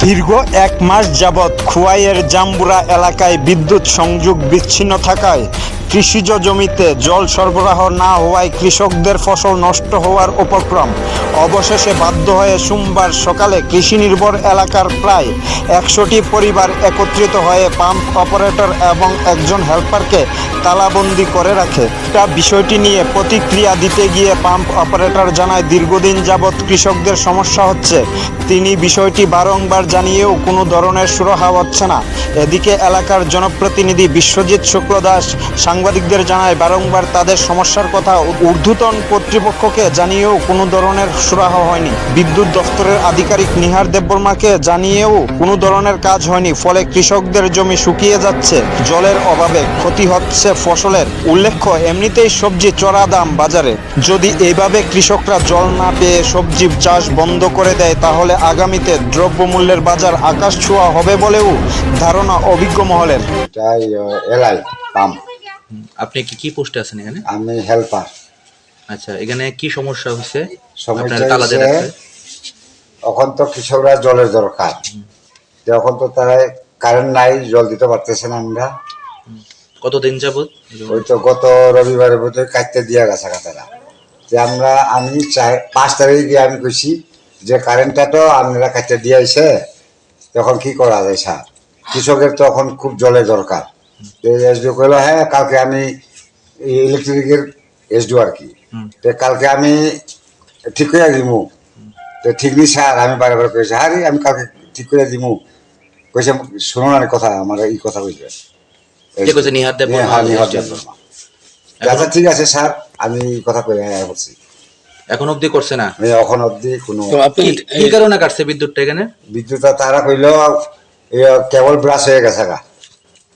দীর্ঘ ১ মাস যাবৎ খোয়াইয়ের জাম্বুরা এলাকায় বিদ্যুৎ সংযোগ বিচ্ছিন্ন থাকায় কৃষিজ জমিতে জল সরবরাহ না হওয়ায় কৃষকদের ফসল নষ্ট হওয়ার উপক্রম। অবশেষে বাধ্য হয়ে সোমবার সকালে কৃষি নির্ভর এলাকার প্রায় ১০০টি পরিবার একত্রিত হয়ে পাম্প অপারেটর এবং একজন হেল্পারকে তালাবন্দি করে রাখে। বিষয়টি নিয়ে প্রতিক্রিয়া দিতে গিয়ে পাম্প অপারেটর জানায়, দীর্ঘদিন যাবৎ কৃষকদের সমস্যা হচ্ছে। তিনি বিষয়টি বারংবার জানিয়েও কোনো ধরনের সুরাহা হচ্ছে না। এদিকে এলাকার জনপ্রতিনিধি বিশ্বজিৎ শুক্ল দাস সাংবাদিকদের জানায়, বারংবার তাদের সমস্যার কথা ঊর্ধ্বতন কর্তৃপক্ষকে জানিয়েও কোনো ধরনের সুরাহা হয়নি। বিদ্যুৎ দফতরের আধিকারিক নিহার দেববর্মাকে জানিয়েও কোনো ধরনের কাজ হয়নি। ফলে কৃষকদের জমি শুকিয়ে যাচ্ছে, জলের অভাবে ক্ষতি হচ্ছে ফসলের। উল্লেখ্য, এমনিতেই সবজি চড়া দাম বাজারে। যদি এইভাবে কৃষকরা জল না পেয়ে সবজি চাষ বন্ধ করে দেয়, তাহলে আগামীতে দ্রব্যমূল্যের বাজার আকাশ ছোঁয়া হবে বলেও ধারণা অভিজ্ঞ মহলের। এলাই পাম্প। আপনি কি পোস্টে আছেন এখানে? আমি হেল্পার। আচ্ছা, এখানে কি সমস্যা হচ্ছে? সমস্যা আপনার তালা দিয়ে রাখছে। এখন তো কৃষকরা জলের দরকার, এখন তো তারা কারেন্ট নাই, জল দিতে পারতেছে না। আমরা কতদিন যাবত? ওই তো গত রবিবারের মধ্যে কাটতে দিয়া গেছে তারা। যে আমি 5 তারিখে গিয়ে আমি কইছি যে কারেন্টটা তো আপনারা কাটতে দিয়ে আইছে, তখন কি করা যায় স্যার? কৃষকের তো এখন খুব জলের দরকার। এসডিও কইলো, হ্যাঁ কালকে আমি ইলেকট্রিকের এসডিও আর কি, কালকে আমি ঠিক করে দিমু। তো ঠিক নেই স্যার, আমি বারে বারে কইছি, হ্যাঁ আমি কালকে ঠিক করে দিমু। কইছে শুনো না কথা, আমার এই কথা কইছে নিহার দেববর্মা। আচ্ছা ঠিক আছে স্যার, আমি কথা কই বলছি। এখন অবধি করছে না? এখন অবধি কোনো। কি কারণে কাটছে বিদ্যুৎটা এখানে? বিদ্যুৎ তারা কইল কেবল ব্রাশ হয়ে গেছে গা,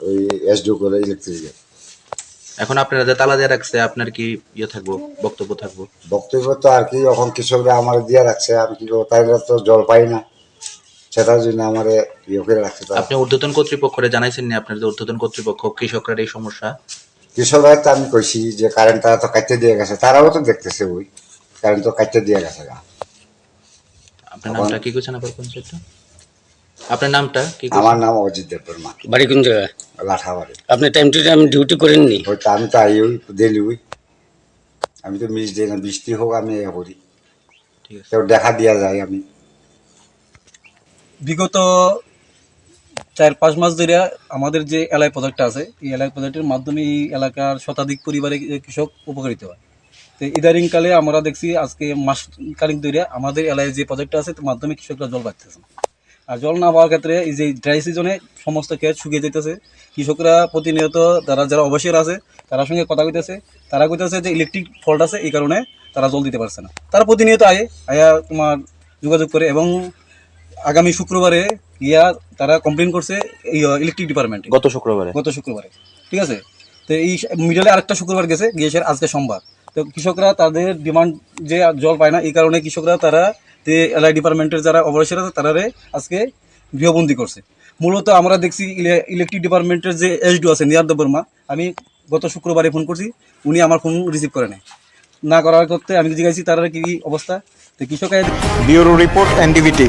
ওই এসডিও করে ইলেকট্রিকের। এখন আপনারা যে তালা দিয়ে রাখছে, আপনার কি থাকবো, বক্তব্য থাকবো? বক্তব্য তো আর কি, এখন কৃষকরা আমার দিয়ে রাখছে, আমি কি করবো, তাই তো জল পাই না, সেটার জন্য আমার করে রাখছে। আপনি ঊর্ধ্বতন কর্তৃপক্ষরে জানাইছেন না? আপনার যে ঊর্ধ্বতন কর্তৃপক্ষ কৃষকরা এই সমস্যা, কৃষকরা তো আমি কইছি যে কারেন্ট তারা তো কাটতে দিয়ে গেছে, তারাও তো দেখতেছে ওই কারেন্ট তো কাটতে দিয়ে গেছে গা। আপনার নামটা কি কইছেন আবার পঞ্চায়েতটা? আপনার নামটা কি? আমার নাম অজিত দেববর্মা। বাড়ি কোন জায়গায়? লাঠাবাড়ি। আপনি টাইম টু টাইম ডিউটি করেননি? ওই তো আমি তো আই ওই দিলি ওই, আমি তো মিস দিই না, বৃষ্টি হোক আমি করি, কেউ দেখা দিয়া যায়। আমি বিগত 4-5 মাস ধরে আমাদের যে এলআই প্রজেক্ট আছে, এই এলআই প্রজেক্টের মাধ্যমে এই এলাকার শতাধিক পরিবারে কৃষক উপকৃত হয়। তো ইদারিংকালে আমরা দেখছি আজকে মাস কালিক ধরে আমাদের এলআই যে প্রজেক্ট আছে তার মাধ্যমে কৃষকরা জল পাচ্ছে। আর জল না পাওয়ার ক্ষেত্রে এই যে ড্রাই সিজনে সমস্ত ক্ষেত শুকিয়ে যেতেছে। কৃষকরা প্রতিনিয়ত যারা অবসর আছে তার সঙ্গে কথা কইতেছে, তারা কইতেছে যে ইলেকট্রিক ফল্ট আছে, এই কারণে তারা জল দিতে পারছে না। তারা প্রতিনিয়ত আয়া তোমার যোগাযোগ করে, এবং আগামী শুক্রবারে গিয়া তারা কমপ্লেন করছে এই ইলেকট্রিক ডিপার্টমেন্টে। গত শুক্রবারে ঠিক আছে। তো এই মিডলে আরেকটা শুক্রবার গিয়েছে আজকে সোমবার। তো কৃষকরা তাদের ডিমান্ড যে জল পায় না, এই কারণে কৃষকরা তারা যে এলআই ডিপার্টমেন্টের যারা অপারেশন আছে তারা আজকে গৃহবন্দী করছে। মূলত আমরা দেখছি ইলেকট্রিক ডিপার্টমেন্টের যে এসডিও আছে নিহার দেববর্মা, আমি গত শুক্রবারে ফোন করছি, উনি আমার ফোন রিসিভ করে নেয় না করার করতে আমি জিজ্ঞাসি তারা কি অবস্থা। তো কৃষকের ব্যুরো রিপোর্ট, এনডিভিটি।